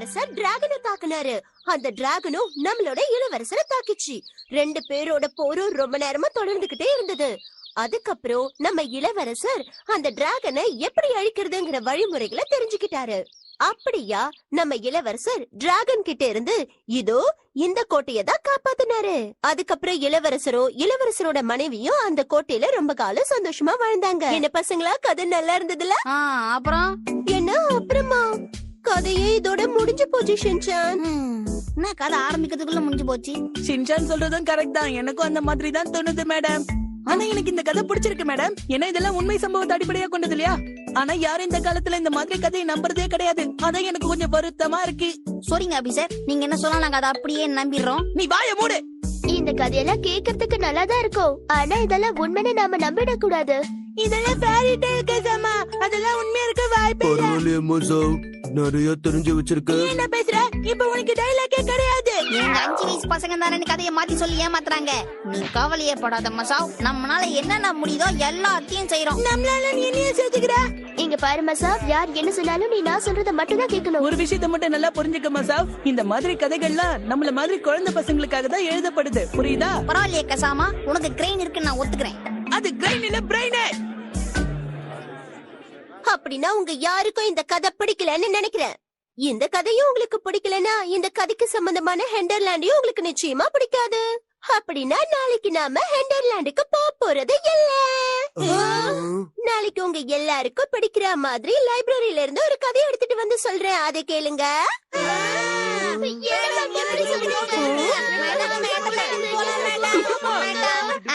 இளவரசர் டிராகனை தாக்குனாரு. அந்த டிராகனும் நம்மளோட இளவரசரை தாக்கிச்சு. 2 பேரோட போரும் ரொம்ப நேரமா தொடர்ந்துகிட்டே இருந்தது. அதுக்கப்புறம் நம்ம இளவரசர் அந்த டிராகனை எப்படி அழிக்கிறதுங்கிற வழிமுறைகளை தெரிஞ்சுக்கிட்டாரு. அப்படியா நம்ம இளவரசர் டிராகன் கிட்ட இருந்து இதோ இந்த கோட்டையை தான் காப்பாத்தினாரு. அதுக்கப்புறம் இளவரசரோட மனைவியும் அந்த கோட்டையில ரொம்ப காலம் சந்தோஷமா வாழ்ந்தாங்க. என்ன பசங்களா, கதை நல்லா இருந்ததுல? அப்புறம் என்ன அப்புறமா? கதையே இதோட முடிஞ்சு போச்சு ஷின்சான். என்ன கதை ஆரம்பிக்கிறதுக்குள்ள முடிஞ்சு போச்சு? ஷின்சான் சொல்றதும் கரெக்ட் தான். எனக்கும் அந்த மாதிரி தான் தோணுது மேடம். ஆனா எனக்கு இந்த கதை பிடிச்சிருக்கு மேடம். ஏன்னா இதெல்லாம் உண்மை சம்பவத்தை அடிப்படையா கொண்டது இல்லையா? ஆனா யாரும் இந்த காலத்துல இந்த மாதிரி கதையை நம்புறதே கிடையாது. அதான் எனக்கு கொஞ்சம் வருத்தமா இருக்கு. சரிங்க ஆபீசர், நீங்க என்ன சொன்னா நாங்க அதை அப்படியே நம்பிடுறோம். நீ வாய மூடு. இந்த கதையெல்லாம் கேக்குறதுக்கு நல்லாதான் இருக்கும். ஆனா இதெல்லாம் உண்மைன்னு நாம நம்பிடக் கூடாது. இதெல்லாம் ஃபேரி டேல் கதைமா. அதெல்லாம் உண்மையா இருக்க வாய்ப்பே இல்ல. பரவாயில்லையே மோசா, நிறைய தெரிஞ்சு வச்சிருக்க. நீ என்ன பேசுற? இப்ப உனக்கு டயலாக்கே கிடையாது. எங்க 5 வயசு பசங்க தானே கதையை மாத்தி சொல்லி ஏமாத்துறாங்க. நீ கவலையே படாத மசாவ், நம்மளால என்னென்ன முடியுதோ எல்லாத்தையும் செய்யறோம். நம்மளால நீ என்ன செஞ்சுக்கிற? இங்க பாரு மசாவ், யார் என்ன சொன்னாலும் நீ நான் சொல்றத மட்டும் தான் கேட்கணும். ஒரு விஷயத்தை மட்டும் நல்லா புரிஞ்சுக்க மசாவ். இந்த மாதிரி கதைகள்லாம் நம்மள மாதிரி குழந்தை பசங்களுக்காக தான் எழுதப்படுது. புரியுதா? பரவாயில்லையே கசாமா, உனக்கு கிரெயின் இருக்குன்னு நான் ஒத்துக்கிறேன். அது கிரெயின் இல்ல பிரெயின். அப்படின்னா உங்க யாருக்கும் இந்த கதை பிடிக்கலன்னு நினைக்கிறேன். இந்த கதையும் உங்களுக்கு பிடிக்கலனா இந்த கதைக்கு சம்பந்தமான ஹெண்டர்லாண்டையும் உங்களுக்கு நிச்சயமா பிடிக்காது. அப்படின்னா நாளைக்கு நாம ஹெண்டர்லாண்டுக்கு போறது இல்ல. நாளைக்கு உங்க எல்லாருக்கும் பிடிக்கிற மாதிரி லைப்ரரியில இருந்து ஒரு கதை எடுத்துட்டு வந்து சொல்றேன். அதை கேளுங்க.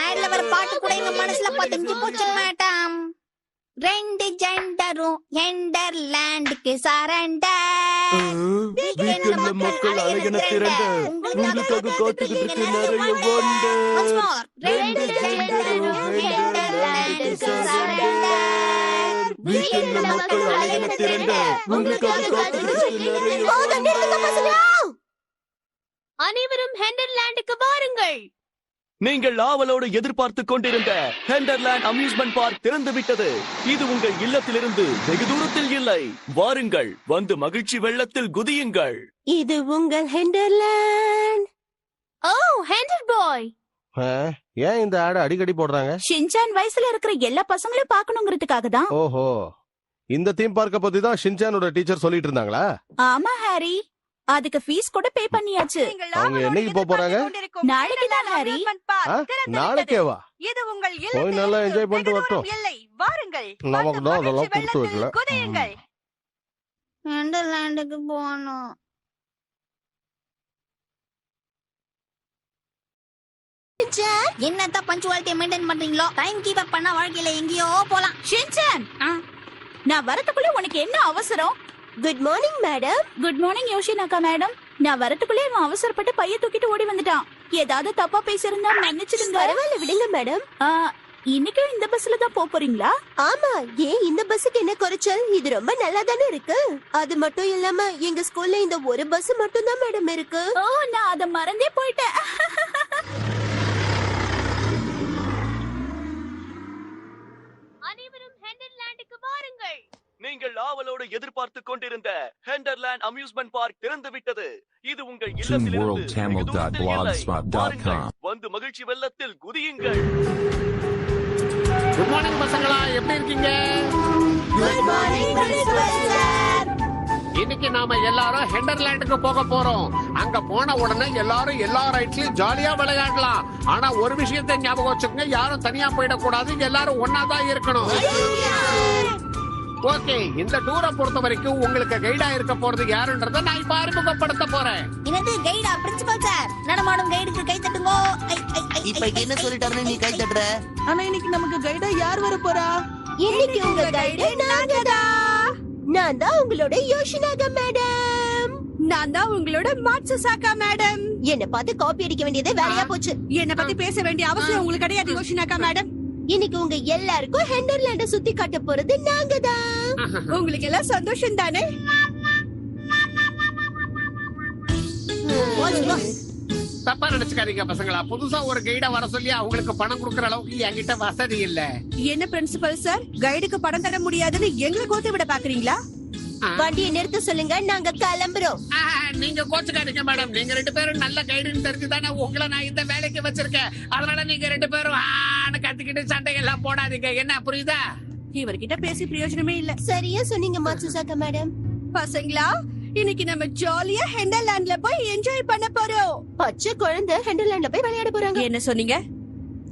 ஆட்ல வர பாட்டு கூட எங்க மனசுல பதிஞ்சு போச்சு மேடம். 2 ஜெண்டரும் ஹெண்டர்லாண்டுக்கு சரண்டர். வீக்கெண்ட்ல மக்கள் அழகென திரண்ட உங்களுக்காக காத்துக்கிட்டு இருக்கு நிறைய வண்டர். 2 ஜெண்டரும் ஹெண்டர்லாண்டுக்கு சரண்டர். வீக்கெண்ட்ல மக்கள் அழகென திரண்ட உங்களுக்காக காத்துக்கிட்டு இருக்கு நிறைய வண்டர். அனைவரும் ஹெண்டர்லாண்டுக்கு வாருங்கள். நீங்கள் ஆவலோடு எதிர்பார்த்து கொண்டிருந்த ஹெண்டர்லாண்ட் அம்யூஸ்மெண்ட் பார்க் திறந்து விட்டது. இது உங்கள் இல்லத்திலிருந்து வெகு தூரத்தில் இல்லை. வாருங்கள், வந்து மகிழ்ச்சி வெள்ளத்தில் குதியுங்கள். இது உங்கள் ஹெண்டர்லாண்ட். ஓ ஹெண்டர் பாய். ஏன் இந்த ஆட அடிக்கடி போடுறாங்க? ஷின்சான் வயசுல இருக்கிற எல்லா பசங்களையும் பார்க்கணுங்கிறதுக்காக தான். ஓஹோ, இந்த தீம் பார்க்க பத்தி தான் ஷின்சானோட டீச்சர் சொல்லிட்டு இருந்தாங்களா? ஆமா ஹாரி, அதுக்கு ஃபீஸ் கூட பே பண்ணியாச்சு. அவங்க என்னைக்கு போறாங்க? நாளைக்கு தான் ஹாரி. நாளைக்கேவா? இது உங்கள் போய் நல்லா என்ஜாய் பண்ணிட்டு வரட்டும். இல்லை, வாருங்கள். நமக்கு தான் அதெல்லாம் கொடுத்து வைக்கல. குதியுங்கள். ஹெண்டர்லாண்டுக்கு போகணும். என்னத்தான் பஞ்சுவாலிட்டியை மெயின்டைன் பண்றீங்களோ? டைம் கீப் அப் பண்ணா வாழ்க்கையில எங்கேயோ போலாம். ஷின்சான், நான் வரதுக்குள்ள உனக்கு என்ன அவசரம்? Good morning madam. Good morning Yoshinaga madam. நான் வரதுக்குள்ளே இவன் அவசரப்பட்டு பைய தூக்கிட்டு ஓடி வந்துட்டான். ஏதாவது தப்பா பேசியிருந்தா மன்னிச்சிடுங்க. பரவாயில்ல விடுங்க மேடம். இன்னைக்கு இந்த பஸ்ல தான் போறீங்களா? ஆமா, ஏன் இந்த பஸ்ஸுக்கு என்ன குறைச்சல்? இது ரொம்ப நல்லா தானே இருக்கு. அது மட்டும் இல்லாம எங்க ஸ்கூல்ல இந்த ஒரு பஸ் மட்டும் தான் மேடம் இருக்கு. ஓ, நான் அத மறந்தே போயிட்டேன். அனைவரும் ஹெண்டர்லாண்டுக்கு வாருங்கள். நீங்கள் ஆவலோடு எதிர்பார்த்து கொண்டிருந்த ஹெண்டர்லாண்ட் அம்யூஸ்மெண்ட் பார்க் திறந்து விட்டது. இது உங்கள் இல்லத்திலிருந்து வெகு தூரத்தில் இல்லை. வாருங்கள், வந்து மகிழ்ச்சி வெள்ளத்தில் குதியுங்கள். குட் மார்னிங் பசங்களா, எப்படி இருக்கீங்க? Good morning principal sir. இன்னைக்கு நாம எல்லாரும் ஹெண்டர்லாண்டுக்கு போக போறோம். அங்க போன உடனே எல்லாரும் எல்லா ரைட்ஸ்லயும் ஜாலியா விளையாடலாம். ஆனா ஒரு விஷயத்தை ஞாபகம் வச்சுக்கோங்க, யாரும் தனியா போயிடக்கூடாது. எல்லாரும் ஒன்னாதான் இருக்கணும். ஓகே, இந்த டூரை பொறுத்த வரைக்கும் உங்களுக்கு கைடா இருக்க போறது யாருன்றத நான் இப்ப அறிமுகப்படுத்த போறேன். என்னது கைடா? பிரின்சிபல் சார், நடமாடும் கைடுக்கு கை தட்டுங்க. இப்ப என்ன சொல்லிட்டாருன்னு நீ கை தட்டுற? ஆனா இன்னைக்கு நமக்கு கைடா யார் வர போறா? இன்னைக்கு உங்க கைடு நாங்க தான். நான் தான் உங்களோட யோஷினாகா மேடம். நான் தான் உங்களோட மாட்சுசாக்கா மேடம். என்ன பார்த்து காப்பி அடிக்க வேண்டியதே வேலையா போச்சு. என்ன பத்தி பேச வேண்டிய அவசியம் உங்களுக்கு கிடையாது யோஷினாக்கா மேடம். இன்னைக்கு உங்க எல்லாருக்கும் ஹெண்டர்லாண்ட சுத்தி காட்ட போறது நாங்க தான். உங்களுக்கு எல்லாம் சந்தோஷம் தானே? தப்பா நினைச்சுக்காதீங்க பசங்களா. புதுசா ஒரு கைடா வர சொல்லி அவங்களுக்கு பணம் கொடுக்கற அளவுக்கு என்கிட்ட வசதி இல்ல. என்ன பிரின்சிபல் சார், கைடுக்கு பணம் தர முடியாதுன்னு எங்களை கோத்து விட பாக்குறீங்களா? வண்டியை நிறுத்த சொல்லுங்க, நாங்க கிளம்புறோம். நீங்க கோச்சுக்காதீங்க மேடம். நீங்க 2 பேரும் நல்ல கைடுன்னு தெரிஞ்சுதானே உங்களை நான் இந்த வேலைக்கு வச்சிருக்கேன். அதனால நீங்க 2 பேரும் கத்திக்கிட்டு சண்டைகள்லாம் போடாதீங்க. என்ன புரியுதா? இவர்கிட்ட பேசி பிரயோஜனமே இல்ல. சரியா சொன்னீங்க மாட்சுசாக்கா மேடம். பசங்களா, இன்னைக்கு நம்ம ஜாலியா ஹெண்டர்லாண்ட்ல போய் என்ஜாய் பண்ண போறோம். பச்சை குழந்தை ஹெண்டர்லாண்ட்ல போய் விளையாட போறாங்க. என்ன சொன்னீங்க?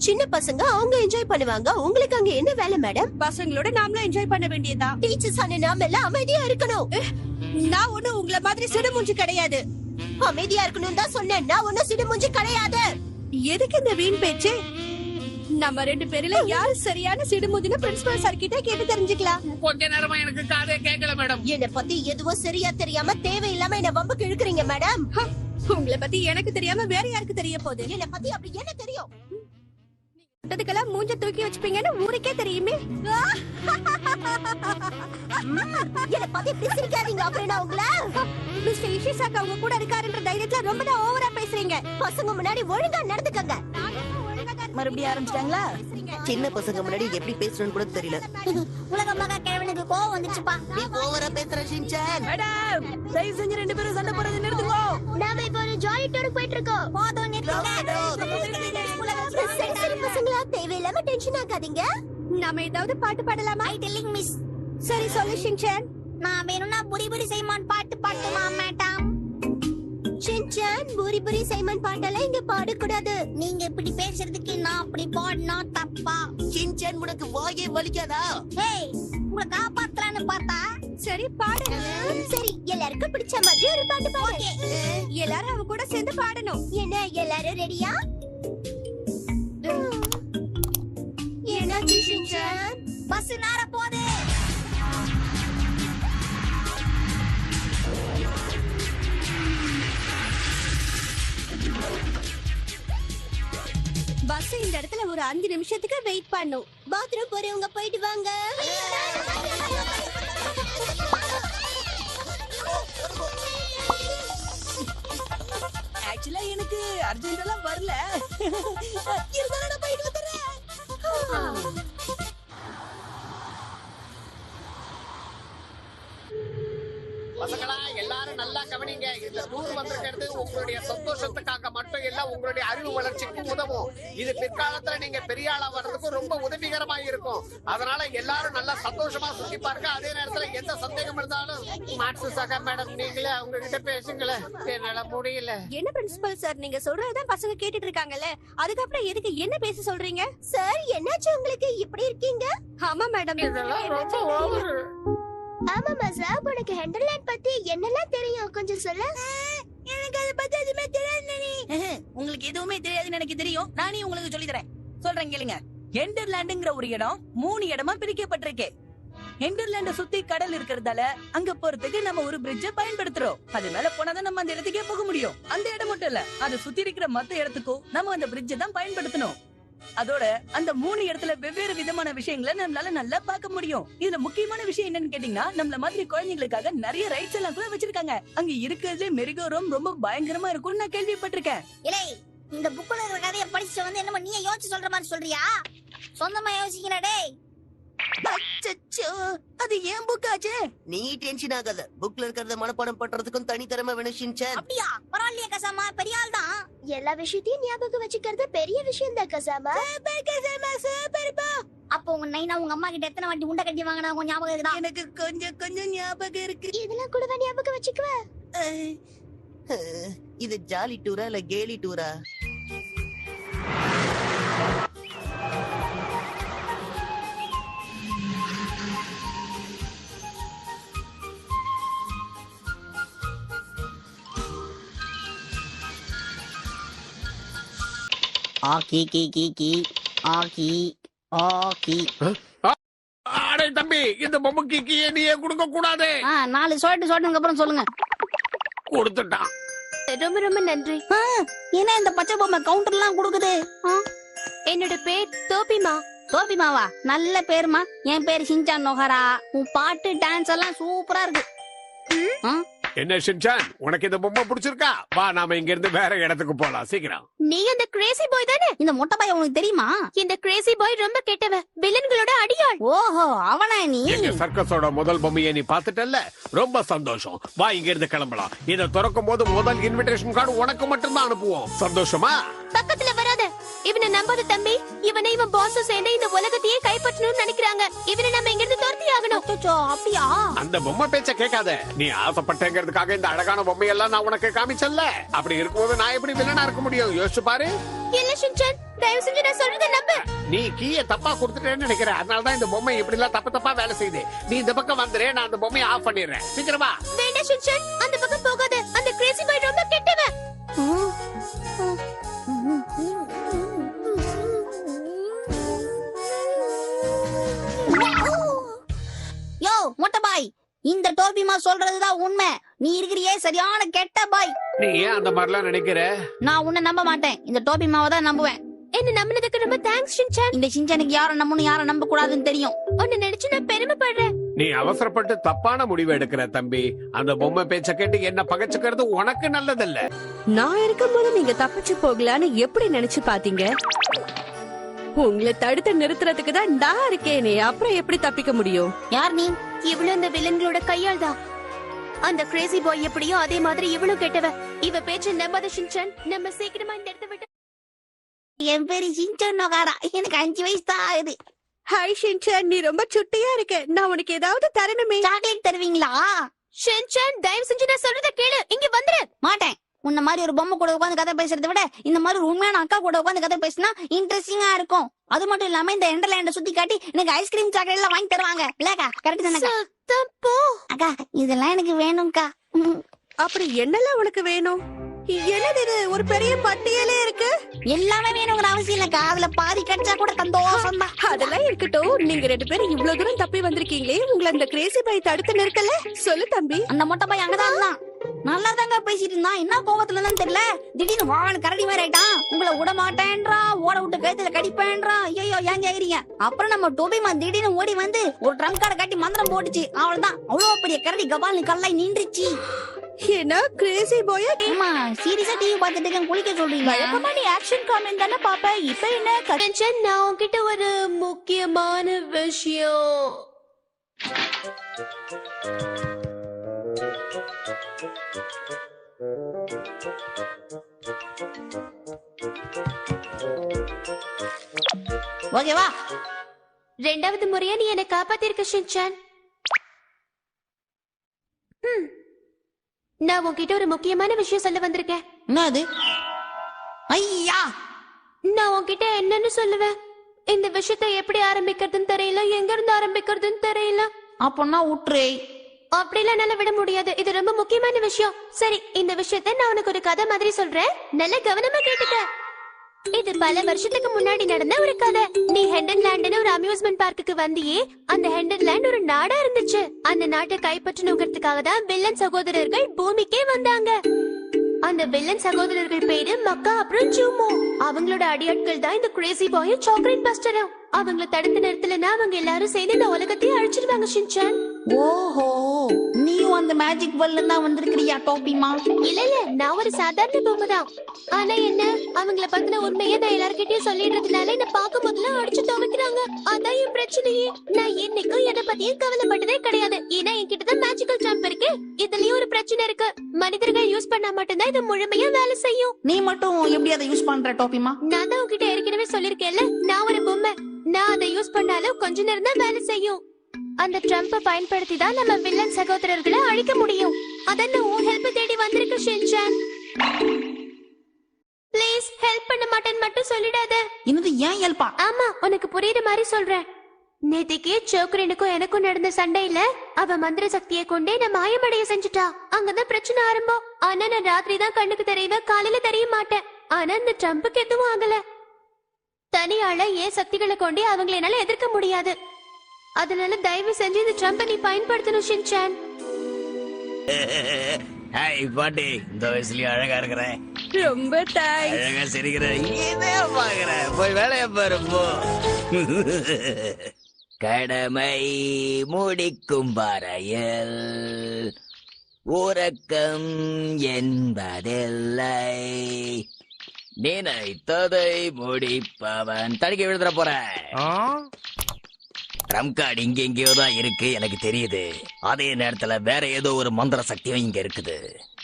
சின்ன பசங்க அவங்க என்ஜாய் பண்ணுவாங்க. உங்களுக்கு அங்க என்ன வேலை மேடம்? பசங்களோட நாமளும் என்ஜாய் பண்ண வேண்டியதா? டீச்சர்ஸ் ஆன நாம எல்லாம் அமைதியா இருக்கணும். நான் ஒண்ணு உங்களை மாதிரி சிடுமூஞ்சி கிடையாது. அமைதியா இருக்கணும் தான் சொன்னேன். நான் ஒன்னும் சிடுமூஞ்சி கிடையாது. எதுக்கு இந்த வீண் பேச்சு? நம்ம 2 பேர்ல யாரு சரியான சிடுமூஞ்சின்னு பிரின்சிபல் சார் கிட்ட கேட்டு தெரிஞ்சுக்கலாம். கொஞ்ச நேரமா எனக்கு காதே கேட்கல மேடம். என்ன பத்தி எதுவும் சரியா தெரியாம தேவையில்லாம என்ன வம்புக்கு இழுக்கிறீங்க மேடம். உங்களை பத்தி எனக்கு தெரியாம வேற யாருக்கு தெரிய போகுது? என்ன பத்தி அப்படி என்ன தெரியும்? அதுக்கெல்லாம் மூஞ்ச தூக்கி வச்சுப்பீங்கன்னு ஊருக்கே தெரியுமே. என்ன பத்தி பிசிக்காதீங்க. அப்புறம் நான் உங்களை மிஸ்டர் இஷிசாக்கா உங்க கூட இருக்காருன்ற தைரியத்துல ரொம்ப தான் ஓவரா பேசுறீங்க. பசங்க முன்னாடி ஒழுங்கா நடந்துக்கங்க. மறுபடியும் ஆரம்பிச்சிட்டாங்களா? சின்ன பசங்க முன்னாடி எப்படி பேசுறேன்னு கூட தெரியல. உலகமாக கிழவனுக்கு கோவம் வந்துச்சுப்பா. நீ ஓவரா பேசுற ஷின்சான். மேடம், தயவு செஞ்சு 2 பேரும் சண்டை போடுறதை நிறுத்துங்க. நாம இப்ப ஒரு ஜாலி டூருக்கு போயிட்டு இருக்கோம். போதும் நிறுத்துங்க. சரி சரி பசங்களா, தேவையில்லாம டென்ஷன் ஆகாதீங்க. நாம ஏதாவது பாட்டு பாடலாமா? I telling miss. சரி சொல்லு ஷின்சான். நான் வேணும்னா புரி புரி செய்மான் பாட்டு பாட்டுமா மேடம். ஷின்சான், பூரி பூரி சைமன் பாட்டெல்லாம் இங்க பாடக்கூடாது. நீங்க இப்படி பேசுறதுக்கு நான் அப்படி பாடினா தப்பா? ஷின்சான் உனக்கு வாயே வலிக்காதா? ஹேய், உங்களை காப்பாத்தலான்னு பார்த்தா. சரி பாடு. சரி, எல்லாருக்கும் பிடிச்ச மாதிரி ஒரு பாட்டு பாடு. எல்லாரும் அவ கூட சேர்ந்து பாடணும். என்ன எல்லாரும் ரெடியா? என்னாச்சு ஷின்சான்? பஸ் நேர போதே. பஸ் இந்த இடத்துல ஒரு 5 நிமிஷத்துக்கு வெயிட் பண்ணும். பாத்ரூம் போறவங்க போயிட்டு வாங்க. ஆக்சுவலா எனக்கு அர்ஜென்ட் எல்லாம் வரல. இருந்தாலும் நான் போயிட்டு வந்துடுறேன். பசங்களா எல்லாரும் நல்லா கவனிங்க. இந்த டூர் வந்திருக்கிறது உங்களுடைய சந்தோஷத்துக்காக மட்டும் இல்ல, உங்களுடைய அறிவு வளர்ச்சிக்கும் உதவும். இது பிற்காலத்துல நீங்க பெரிய ஆளா வர்றதுக்கும் ரொம்ப உதவிகரமா இருக்கும். அதனால எல்லாரும் நல்லா சந்தோஷமா சுத்தி பாருங்க. அதே நேரத்துல எந்த சந்தேகம் இருந்தாலும் மாட்சுசாக்கா மேடம் நீங்களே அவங்க கிட்ட பேசுங்களேன். என்னால முடியல. என்ன பிரின்சிபல் சார், நீங்க சொல்றதுதான் பசங்க கேட்டுட்டு இருக்காங்கல்ல, அதுக்கப்புறம் எதுக்கு என்ன பேச சொல்றீங்க? சார், என்னாச்சு உங்களுக்கு இப்படி இருக்கீங்க? ஆமா மேடம், இதெல்லாம் ரொம்ப ஓவர். ஆமா மசா, உனக்கு ஹெண்டர்லாண்ட் பத்தி என்னெல்லாம் தெரியும் கொஞ்சம் சொல்ல. எனக்கு அதை பத்தி எதுவுமே தெரியாது. உங்களுக்கு எதுவுமே தெரியாதுன்னு எனக்கு தெரியும். நானே உங்களுக்கு சொல்லி தரேன். சொல்றேன் கேளுங்க. ஹெண்டர்லாண்டுங்கிற ஒரு இடம் 3 இடமா பிரிக்கப்பட்டிருக்கு. ஹெண்டர்லாண்ட சுத்தி கடல் இருக்கிறதால அங்க போறதுக்கு நம்ம ஒரு பிரிட்ஜ பயன்படுத்துறோம். அது மேல போனாதான் நம்ம அந்த இடத்துக்கே போக முடியும். அந்த இடம் மட்டும் இல்ல, அதை சுத்தி இருக்கிற மத்த இடத்துக்கும் நம்ம அந்த பிரிட்ஜ தான் பயன்படுத்தணும். அதோட அந்த 3 இடத்துல வெவ்வேறு விதமான விஷயங்களை நம்மளால நல்லா பார்க்க முடியும். இதுல முக்கியமான விஷயம் என்னன்னு கேட்டீங்கன்னா, நம்மள மாதிரி குழந்தைங்களுக்காக நிறைய ரைட்ஸ் எல்லாம் கூட வச்சிருக்காங்க. அங்க இருக்கிறதுல மெரிகோரம் ரொம்ப பயங்கரமா இருக்கும்னு நான் கேள்விப்பட்டிருக்கேன். இலை, இந்த புக்ல இருக்கிற கதையை படிச்சு வந்து என்னமோ நீயே யோசிச்சு சொல்ற மாதிரி சொல்றியா? சொந்தமா யோசிக்கிறா டேய். அச்சச்சோ, அது ஏன் புக்காச்சே? நீ டென்ஷன் ஆகாத. புக்ல இருக்கிறத மனப்பாடம் பண்றதுக்கும் தனி திறமை வேணும் ஷின்சான். அப்படியா? பரவாயில்லையே கசாமா, பெரிய ஆள் தான். எல்லா விஷயத்தையும் ஞாபகம் வச்சுக்கிறது பெரிய விஷயம் தான் கசாமா. அப்போ உங்க நைனா உங்க அம்மா கிட்ட எத்தனை வாட்டி உண்டை கட்டி வாங்கினா உங்க ஞாபகம் இருக்குதா? எனக்கு கொஞ்சம் ஞாபகம் இருக்கு. இதெல்லாம் கூட ஞாபகம் வச்சுக்குவ. இது ஜாலி டூரா இல்ல கேலி டூரா? ஆ கி கி கி கி ஆ கி ஆ கி. அடே தம்பி, இந்த பொம்மைக்கு கீயை நீயே கொடுக்க கூடாது. 4 சொட்டுக்கு அப்புறம் சொல்லுங்க. கொடுத்துட்டான். ரொம்ப ரொம்ப நன்றி. என்ன இந்த பச்சை பொம்மை கவுண்டர்லாம் கொடுக்குது? என்னோட பேர் தோபிமா. தோபிமாவா? நல்ல பேருமா. என் பேர் ஷின்சான் நோஹரா. உன் பாட்டு டான்ஸ் எல்லாம் சூப்பரா இருக்கு. என்ன ஷின்சான், உனக்கு இந்த பொம்மை பிடிச்சிருக்கா? வா, நாம இங்க இருந்து வேற இடத்துக்கு போலாம். சீக்கிரம். நீ அந்த கிரேசி பாய் தானே? இந்த மொட்டை பாய் உனக்கு தெரியுமா? இந்த கிரேசி பாய் ரொம்ப கெட்டவன், வில்லன்களோட அடியாள். ஓஹோ, அவனா நீ? எங்க சர்க்கஸோட முதல் பொம்மையை நீ பாத்துட்டல்ல, ரொம்ப சந்தோஷம். வா, இங்க இருந்து கிளம்பலாம். இதை திறக்கும் போது முதல் இன்விடேஷன் கார்டு உனக்கு மட்டும் தான் அனுப்புவோம். சந்தோஷமா? பக்கத்துல வராத. இவனை நம்பாத தம்பி. இவனை இவன் பாஸும் சேர்ந்து இந்த உலகத்தையே கைப்பற்றணும்னு நினைக்கிறாங்க. இவனை நம்ம இங்க இருந்து துரத்தி ஆகணும். அப்படியா? அந்த பொம்மை பேச்ச கேட்காத. நீ ஆசைப்பட்டேங்கிறதுக்காக இந்த அழகான பொம்மையெல்லாம் நான் உனக்கு காமிச்சல்ல. அப்படி இருக்கும்போது நான் எப்படி வில்லனா இருக்க முடியும்? யோசிச்சு பாரு. இல்ல ஷின்சான், தயவு செஞ்சு நான் சொல்றத நம்பு. நீ கீய தப்பா கொடுத்துட்டேன்னு நினைக்கிறேன். அதனாலதான் இந்த பொம்மை இப்படி எல்லாம் தப்பா வேலை செய்யுது. நீ இந்த பக்கம் வந்துரு, நான் அந்த பொம்மையை ஆஃப் பண்ணிடுறேன். சீக்கிரமா. வேண்டாம் ஷின்சான், அந்த பக்கம் போகாத. அந்த கிரேசி பாய் ரொம்ப கெட்டவன். யோ மொட்டை பாய், இந்த டோபிமா சொல்றதுதான் உண்மை. நீ இருக்கிறியே சரியான கெட்ட பாய். நீ ஏன் அந்த மாதிரிலாம் நினைக்கிற? நான் உன்னை நம்ப மாட்டேன், இந்த டோபிமாவை தான் நம்புவேன். என்ன நம்பினதுக்கு ரொம்ப தேங்க்ஸ் ஷின்சான். இந்த சின்சானுக்கு யாரை நம்பணும் யாரை நம்ப கூடாதுன்னு தெரியும். உன்னை நினைச்சு நான் பெருமைப்படுறேன். நீ அவசரப்பட்டு தப்பான முடிவு எடுக்கிற தம்பி. அந்த பொம்மை பேச்ச கேட்டு என்ன பகைச்சுக்கிறது உனக்கு நல்லதில்ல. நான் இருக்கும்போது நீங்க தப்பிச்சு போகலான்னு எப்படி நினைச்சு பாத்தீங்க? உங்களை தடுத்து நிறுத்துறதுக்கு தான் நான் இருக்கேனே, அப்புறம் எப்படி தப்பிக்க முடியும்? யார் நீ? இவ்வளவு அந்த வில்லன்களோட கையால் தான். அந்த கிரேசி பாய் எப்படியோ அதே மாதிரி இவ்வளவு கெட்டவ. இவ பேச்சு நம்பாத ஷின்சான். நம்ம சீக்கிரமா இந்த இடத்தை விட்டு. என் பேரு சின்சான் நோகாரா. எனக்கு 5 வயசு தான் ஆகுது. ஹாய் ஷின்சான், நீ ரொம்ப சுட்டியா இருக்க. நான் உனக்கு ஏதாவது தரணுமே. சாக்லேட் தருவீங்களா? ஷின்சான், தயவு செஞ்சு நான் சொல்றத கேளு. இங்க வந்துரு. மாட்டேன். உன்ன மாதிரி ஒரு பொம்மை கூட உட்காந்து கதை பேசுறதை விட இந்த மாதிரி ஒரு உண்மையான அக்கா கூட உட்காந்து கதை பேசினா இன்ட்ரெஸ்டிங்கா இருக்கும். அது மட்டும் இல்லாம இந்த எண்டர்லேண்ட சுத்தி காட்டி எனக்கு ஐஸ்கிரீம் சாக்லேட் எல்லாம் வாங்கி தருவாங்க. இல்லக்கா, கரெக்ட் தானே? தப்போ அக்கா, இதெல்லாம் எனக்கு வேணும்க்கா. அப்படி என்னெல்லாம் உனக்கு வேணும்? என்னது இது, ஒரு பெரிய பட்டியலே இருக்கு. எல்லாமே வேணுங்கிற அவசியம் இல்லக்கா, அதுல பாதி கிடைச்சா கூட சந்தோஷம் தான். அதெல்லாம் இருக்கட்டும். நீங்க 2 பேரும் இவ்வளவு தூரம் தப்பி வந்திருக்கீங்களே, உங்களை அந்த கிரேசி பாய் தடுத்து நிற்கல? சொல்லு தம்பி. அந்த மொட்டை பாய் அங்கதான் இருந்தான். நல்லா தாங்க பேசிட்டு இருந்தான். என்ன கோபத்துல தான் தெரியல, திடீர்னு வாழ கரடி மாதிரி ஆயிட்டான். உங்களை விட மாட்டேன்றா, ஓட விட்டு கழுத்துல கடிப்பேன்றா. ஐயோ, ஏன் கேக்குறீங்க? அப்புறம் நம்ம டோபிமா திடீர்னு ஓடி வந்து ஒரு ட்ரம் கார்டை காட்டி மந்திரம் போட்டுச்சு. அவ்வளவுதான், அவ்வளவு பெரிய கரடி கபால்னு கல்லாய் நின்றுச்சு. என்ன கிரேசி பாய்? ஆமா, சீரியஸா டிவி பார்த்துட்டு குளிக்க சொல்றீங்க? வழக்கமா நீ ஆக்ஷன் காமெண்ட் தானே பாப்ப. இப்ப என்ன? ஷின்சான், நான் உன்கிட்ட ஒரு முக்கியமான விஷயம். ஓகேவா? 2வது முறையா நீ என்னை காப்பாத்திருக்க ஷின்சான். நான் உன்கிட்ட ஒரு முக்கியமான விஷயம் சொல்ல வந்திருக்கேன். என்ன அது? ஐயா, நான் உன்கிட்ட என்னன்னு சொல்லுவேன்? இந்த விஷயத்தை எப்படி ஆரம்பிக்கிறதுன்னு தெரியல, எங்க இருந்து ஆரம்பிக்கிறதுன்னு தெரியல. அப்பன்னா விட்டுரு. அப்படிலாம் என்னால விட முடியாது. இது ரொம்ப முக்கியமான விஷயம். சரி, இந்த விஷயத்தை நான் உனக்கு ஒரு கதை மாதிரி சொல்றேன். நல்ல கவனமா கேட்டுக்க. இது பல வருஷத்துக்கு முன்னாடி நடந்த ஒரு கதை. நீ ஹெண்டன்லேண்ட்னு ஒரு அம்யூஸ்மெண்ட் பார்க்குக்கு வந்தியே. அந்த ஹெண்டன்லேண்ட் ஒரு நாடா இருந்துச்சு. அந்த நாட்டை கைப்பற்றணுங்கிறதுக்காக தான் வில்லன் சகோதரர்கள் பூமிக்கே வந்தாங்க. அந்த வில்லன் சகோதரர்கள் பேரு மக்கா அப்புறம் ஜூமோ. அவங்களோட அடியாட்கள் தான் இந்த கிரேசி பாயும் சாக்லேட் பஸ்டரும். அவங்கள தடுத்து நிறுத்தலன்னா அவங்க எல்லாரும் சேர்ந்து இந்த உலகத்தையே அழிச்சிருவாங்க ஷின்சான். ஓஹோ, நீயும் அந்த மேஜிக் வேர்ல்ட்ல தான் வந்திருக்கிறியா டோபிமா? இல்ல, நான் ஒரு சாதாரண பொம்மை தான். ஆனா என்ன, அவங்கள பத்தின உண்மையை நான் எல்லார்கிட்டயும் சொல்லிடுறதுனால என்ன பார்க்கும் போதெல்லாம் அடிச்சு துவைக்கிறாங்க. அதான் என் பிரச்சனையே. நான் என்னைக்கும் எதை பத்தியும் கவலைப்பட்டதே கிடையாது. ஏன்னா என்கிட்டதான் மேஜிக்கல் ஜம்ப் இருக்கு. இதுலயும் ஒரு பிரச்சனை இருக்கு. மனிதர்கள் யூஸ் பண்ணா மட்டும்தான் இது முழுமையா வேலை செய்யும். நீ மட்டும் எப்படி அதை யூஸ் பண்ற டோபிமா? நான் தான் உங்ககிட்ட ஏற்கனவே சொல்லிருக்கேன்ல, நான் ஒரு பொம்மை. நான் அதை யூஸ் பண்ணாலும் கொஞ்ச நேரம் தான் வேலை செய்யும். அந்த ட்ரம்பை பயன்படுத்தி தான் நம்ம வில்லன் சகோதரர்களை அழிக்க முடியும். அதான் நான் உன் ஹெல்ப் தேடி வந்திருக்க ஷின்சான். ப்ளீஸ் ஹெல்ப் பண்ண மாட்டேன்னு மட்டும் சொல்லிடாத. என்னது, ஏன் ஹெல்ப்பா? ஆமா, உனக்கு புரியுற மாதிரி சொல்றேன். நேத்திக்கு சோக்ரனுக்கும் எனக்கும் நடந்த சண்டையில அவ மந்திர சக்தியை கொண்டே நான் மாயமடைய செஞ்சுட்டா. அங்கதான் பிரச்சனை ஆரம்பம். ஆனா நான் ராத்திரி தான் கண்ணுக்கு தெரியவே, காலையில தெரிய மாட்டேன். ஆனா இந்த ட்ரம்புக்கு எதுவும் ஆகல. தனியாள ஏன் சக்திகளை கொண்டே அவங்களை என்னால எதிர்க்க முடியாது. அதனால தயவு செஞ்சு இந்த ட்ரம்பை நீ பயன்படுத்தணும் ஷின்சான். ஹாய் பாட்டி, இந்த வயசுலயும் அழகா இருக்கிற. ரொம்ப தேங்க்ஸ். அழகா சிரிக்கிற. இங்கே பாக்குற, போய் வேலைய பாரு போ. கடமை முடிக்கும் வரையில் உறக்கம் என்பதில்லை, நினைத்ததை முடிப்பவன். தடுக்கி விழுந்துற போற. ட்ரம் கார்டு இங்க எங்கேயோ தான் இருக்கு, எனக்கு தெரியுது. அதே நேரத்துல வேற ஏதோ ஒரு மந்திர சக்தியும் இங்க இருக்குது.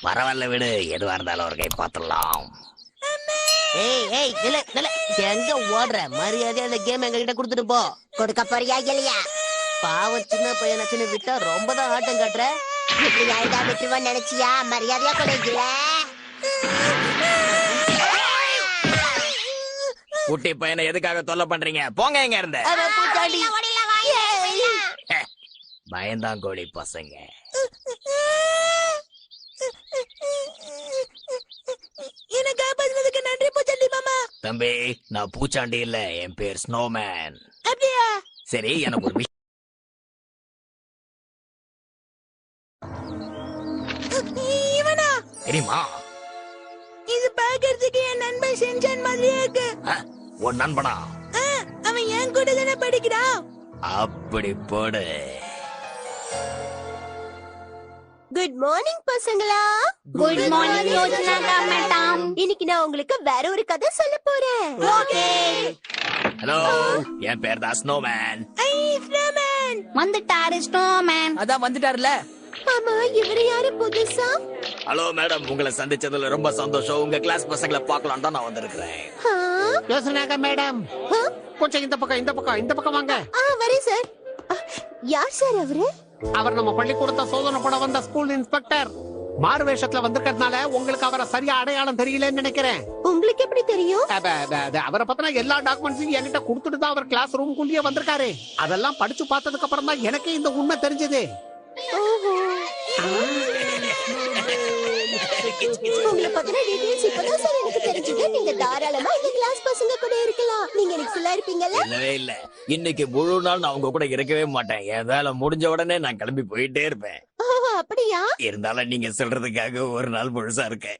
பரவாயில்ல விடு, எதுவா இருந்தாலும் ஒரு கை பாத்துடலாம். ஏய் ஏய் நில நில எங்க ஓடுற? மரியாதையா அந்த கேம் எங்க கிட்ட கொடுத்துட்டு போ. கொடுக்க போறியா இல்லையா? பாவம் சின்ன பையனாச்சுன்னு விட்டா ரொம்ப தான் ஆட்டம் காட்டுற. இப்படி ஆயிட்டா விட்டுருவான்னு நினைச்சியா? மரியாதையா கொடுக்கல. குட்டி பையனை எதுக்காக தொல்லை பண்றீங்க? போங்க எங்க இருந்த. பயந்தாங்கோழி பசங்க. என்ன காப்பாத்துறதுக்கு நன்றி பூச்சாண்டி மாமா. தம்பி, நான் பூச்சாண்டி இல்ல, என் பேர் ஸ்னோமேன். அப்படியா? சரி, எனக்கு ஒரு விஷயம் இவனா? தெரியுமா? இது பாக்குறதுக்கு என் நண்பன் செஞ்சான் மாதிரியே இருக்கு. உன் நண்பனா? அவன் என் கூட தானே படிக்கிறான். அப்படி போடு. குட் மார்னிங் பசங்களா. Good morning Yojana madam. இன்னைக்கு நான் உங்களுக்கு வேற ஒரு கதை சொல்ல போறேன். ஓகே. ஹலோ, என் பேர் தான் ஸ்னோமேன். வந்துட்டாரு ஸ்னோமேன். அதான் வந்துட்டாருல. ஆமா, இவரு யாரு புதுசா? ஹலோ மேடம், உங்களை சந்திச்சதுல ரொம்ப சந்தோஷம். உங்க கிளாஸ் பசங்களை பார்க்கலாம் தான் நான் வந்திருக்கிறேன். யோசனாக மேடம், கொஞ்சம் இந்த பக்கம் வாங்க. வரேன் சார். யார் சார் அவரு? அவர் நம்ம பள்ளிக்கூடத்தை சோதனை போட வந்த ஸ்கூல் இன்ஸ்பெக்டர். மாறு வேஷத்துல வந்திருக்கிறதுனால உங்களுக்கு அவரை சரியா அடையாளம் தெரியலன்னு நினைக்கிறேன். உங்களுக்கு எப்படி தெரியும்? அவரை பத்தின எல்லா டாக்குமெண்ட்ஸையும் என்கிட்ட கொடுத்துட்டு தான் அவர் கிளாஸ் ரூம்குள்ளேயே வந்திருக்காரு. அதெல்லாம் படிச்சு பார்த்ததுக்கு அப்புறம் தான் எனக்கே இந்த உண்மை தெரிஞ்சது. உங்களை பத்தின டீடைல்ஸ் இப்பதான் சார் எனக்கு தெரிஞ்சது. நீங்க தாராளமா இந்த கிளாஸ் பசங்க கூட இருக்கலாம். நீங்க எனக்கு ஃபுல்லா இருப்பீங்கல்ல? இல்லவே இல்ல, இன்னைக்கு முழு நாள் நான் உங்க கூட இருக்கவே மாட்டேன். என் வேலை முடிஞ்ச உடனே நான் கிளம்பி போயிட்டே இருப்பேன். அப்படியா? இருந்தாலும் நீங்க சொல்றதுக்காக ஒரு நாள் முழுசா இருக்கேன்.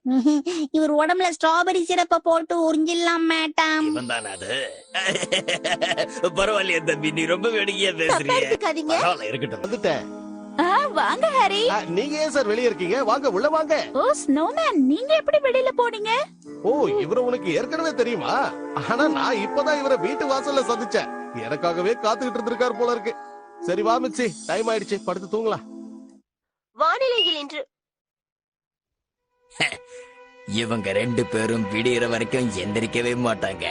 இவர் உடம்புல ஸ்ட்ராபெரி சிரப்ப போட்டு உறிஞ்சிடலாம் மேடம். இவன் தானே அது? பரவாயில்லையே தம்பி, நீ ரொம்ப வேடிக்கையா பேசுறீங்க. எடுத்துக்காதீங்க. இருக்கட்டும். வந்துட்டேன். வாங்க ஹரி. நீங்க ஏன் சார் வெளியே இருக்கீங்க? வாங்க உள்ள வாங்க. ஓ ஸ்னோமேன், நீங்க எப்படி வெளியில போனீங்க? ஓ, இவரை உனக்கு ஏற்கனவே தெரியுமா? ஆனா நான் இப்பதான் இவரை வீட்டு வாசல்ல சந்திச்சேன். எனக்காகவே காத்துக்கிட்டு இருந்திருக்காரு போல இருக்கு. சரி வா மிச்சி, டைம் ஆயிடுச்சு, படுத்து தூங்கலாம். வானிலையில் இன்று இவங்க ரெண்டு பேரும் விடியற வரைக்கும் எந்திரிக்கவே மாட்டாங்க.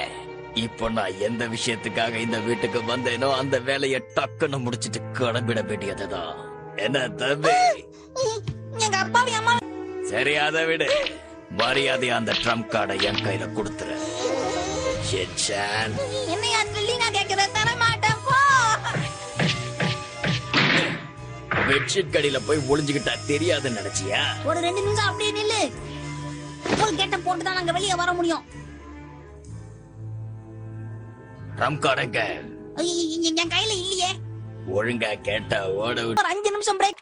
இப்போ நான் எந்த விஷயத்துக்காக இந்த வீட்டுக்கு வந்தேனோ அந்த வேலையை டக்குன்னு முடிச்சிட்டு கிளம்பிட வேண்டியதுதான். என்ன தம்பி? எங்க அப்பாவி அம்மா. சரி, அதை விடு. மரியாதையா அந்த ட்ரம் கார்டை என் கையில கொடுத்துரு. என்னையா சொல்லி நான் கேட்கிறேன், தர மாட்டேன் போ. பெட்ஷீட் கடையில போய் ஒளிஞ்சுக்கிட்டா தெரியாதுன்னு நினைச்சியா? ஒரு 2 நிமிஷம் அப்படியே நில்லு. ஃபுல் கெட்ட போட்டு தான் நாங்க வெளியே வர முடியும். ட்ரம் கார்டுங்க என் கையில இல்லையே. ஒழுங்கா கேட்டா ஓட விட்டு. ஒரு 5 நிமிஷம் பிரேக்.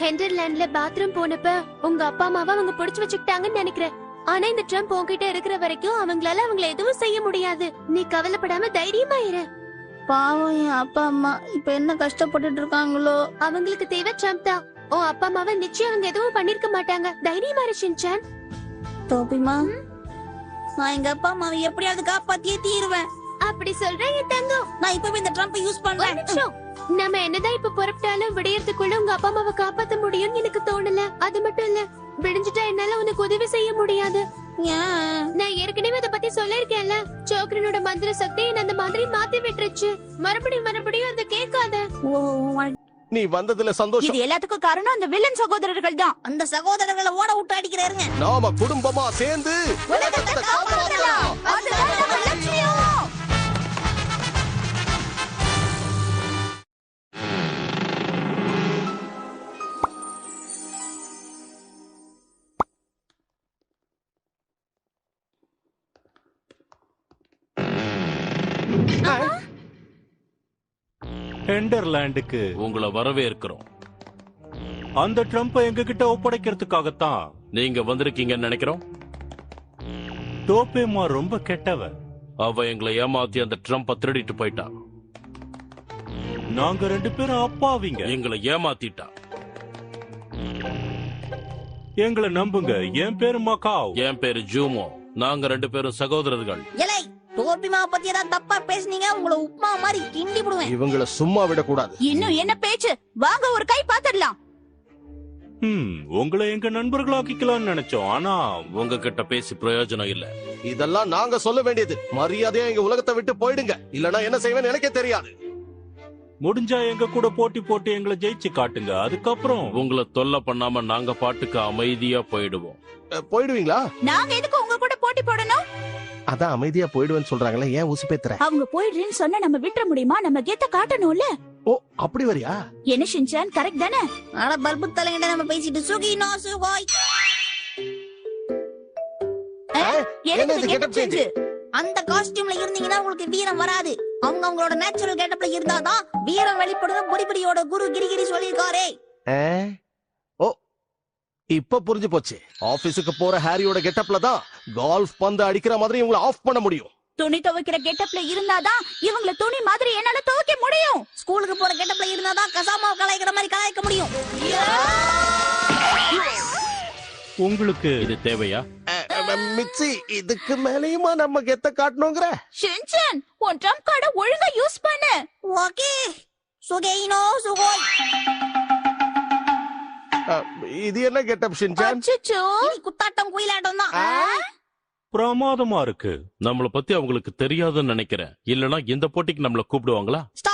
ஹெண்டர்லாண்ட்ல பாத்ரூம் போனப்ப உங்க அப்பா அம்மாவை அவங்க புடிச்சு வச்சுக்கிட்டாங்கன்னு நினைக்கிறேன். ஆனா இந்த ட்ரம்ப் உன்கிட்ட இருக்கிற வரைக்கும் அவங்களால அவங்கள எதுவும் செய்ய முடியாது. நீ கவலைப்படாம தைரியமா இரு. பாவம் என் அப்பா அம்மா இப்ப என்ன கஷ்டப்பட்டுட்டு இருக்காங்களோ. அவங்களுக்கு தேவை ட்ரம்ப் தான். உன் அப்பா அம்மாவை நிச்சயம் அவங்க எதுவும் பண்ணிருக்க மாட்டாங்க. தைரியமா இரு ஷின்சான். டோபிமா, நான் எங்க அப்பா அம்மாவை எப்படியாவது காப்பாத்தியே தீருவேன். அப்படி சொல்றேன் என் தங்கம். நான் இப்பவே இந்த ட்ரம்ப் யூஸ் பண்றேன். நம்ம என்னதான் இப்ப புறப்பட்டாலும் விடியறதுக்குள்ள உங்க அப்பா அம்மாவை காப்பாத்த முடியும்னு எனக்கு தோணல. அது மட்டும் இல்ல, விடிஞ்சிட்டா என்னால உனக்கு உதவி செய்ய முடியாது. நான் ஏற்கனவே அத பத்தி சொல்லிருக்கேன்ல. சோக்ரனோட மந்திர சக்தி அந்த மாதிரி மாத்தி விட்டுருச்சு. மறுபடியும் அந்த கேட்காத. நீ வந்ததுல சந்தோஷம். இது எல்லாத்துக்கும் காரணம் அந்த வில்லன் சகோதரர்கள் தான். அந்த சகோதரர்களை ஓட விட்டு அடிக்கிறாருங்க. நாம குடும்பமா சேர்ந்து உலகத்தை காப்பாத்தலாம். அதுதான் நம்ம லட்சியம். ஹெண்டர்லாண்டுக்கு உங்களை வரவேற்கிறோம். அந்த ட்ரம்பை எங்ககிட்ட ஒப்படைக்கிறதுக்காகத்தான் நீங்க வந்திருக்கீங்கன்னு நினைக்கிறோம். டோபேமா ரொம்ப கெட்டவ. அவ எங்களை ஏமாத்தி அந்த ட்ரம்பை திருடிட்டு போயிட்டா. நாங்க 2 பேரும் அப்பாவிங்க. எங்களை ஏமாத்திட்டா. எங்களை நம்புங்க. என் பேரு மக்காவ். என் பேரு ஜூமோ. நாங்க 2 பேரும் சகோதரர்கள். இலை டோபிமா பத்தி ஏதாவது தப்பா பேசுனீங்க உங்களை உப்மா மாதிரி கிண்டி விடுவேன். இவங்கள சும்மா விடக்கூடாது. இன்னும் என்ன பேச்சு? வாங்க ஒரு கை பாத்துடலாம். உங்களை எங்க நண்பர்களாக்கிக்கலாம்னு நினைச்சோம். ஆனா உங்ககிட்ட பேசி பிரயோஜனம் இல்ல. இதெல்லாம் நாங்க சொல்ல வேண்டியது. மரியாதையா எங்க உலகத்தை விட்டு போயிடுங்க. இல்லனா என்ன செய்வேன்னு எனக்கே தெரியாது. முடிஞ்சா எங்க கூட போட்டி போட்டு எங்களை ஜெயிச்சு காட்டுங்க. அதுக்கப்புறம் உங்களை தொல்லை பண்ணாம நாங்க பாட்டுக்கு அமைதியா போயிடுவோம். போயிடுவீங்களா? நாங்க எதுக்கு உங்க கூட போட்டி போடணும்? அதான் அமைதியா போயிடுவேன்னு சொல்றாங்களே, ஏன் உசுப்பேத்துற? அவங்க போயிடுறேன்னு சொன்னா நம்ம விட்டுற முடியுமா? நம்ம கெத்த காட்டணும்ல. ஓ அப்படி வரியா? என்ன ஷின்சான், கரெக்ட் தானே? ஆனா பல்பு தலைங்கிட்ட நம்ம பேசிட்டு சுகி நோ சுகோய். என்ன இது கெட்டப் சேஞ்ச்? அந்த காஸ்டியூம்ல இருந்தீங்கன்னா உங்களுக்கு வீரம் வராது. அவங்க அவங்களோட நேச்சுரல் கெட்டப்ல இருந்தாதான் வீரம் வெளிப்படும். புடிபடியோட குரு கிரிகிரி சொல்லிருக்காரே. ஓ இப்ப புரிஞ்சு போச்சு. ஆபீஸுக்கு போற ஹாரியோட கெட்டப்ல தான் கால்ஃப் பந்து அடிக்கிற மாதிரி இவங்களை ஆஃப் பண்ண முடியும். துணி துவைக்கிற கெட்டப்ல இருந்தாதான் இவங்களை துணி மாதிரி என்னால துவைக்க முடியும். ஸ்கூலுக்கு போற கெட்டப்ல இருந்தாதான் கசாமாவை கலாய்க்கிற மாதிரி கலாய்க்க முடியும். உங்களுக்கு இது தேவையா? மிச்சி, இதுக்கு மேலேயுமா நம்ம கெத்த காட்டணுங்கிற? ஷின்சான், உன் ட்ரம்ப் கார்டை ஒழுங்கா யூஸ் பண்ணு. ஓகே சுகேயினோ சுகோய். இது என்ன கெட்டப் ஷின்சான்? அச்சச்சோ, இது குத்தாட்டம் குயிலாட்டம் தான். பிரமாதமா இருக்கு. நம்மள பத்தி அவங்களுக்கு தெரியாதுன்னு நினைக்கிறேன். இல்லனா இந்த போட்டிக்கு நம்மள கூப்பிடுவாங்களா? ஸ்டாப்.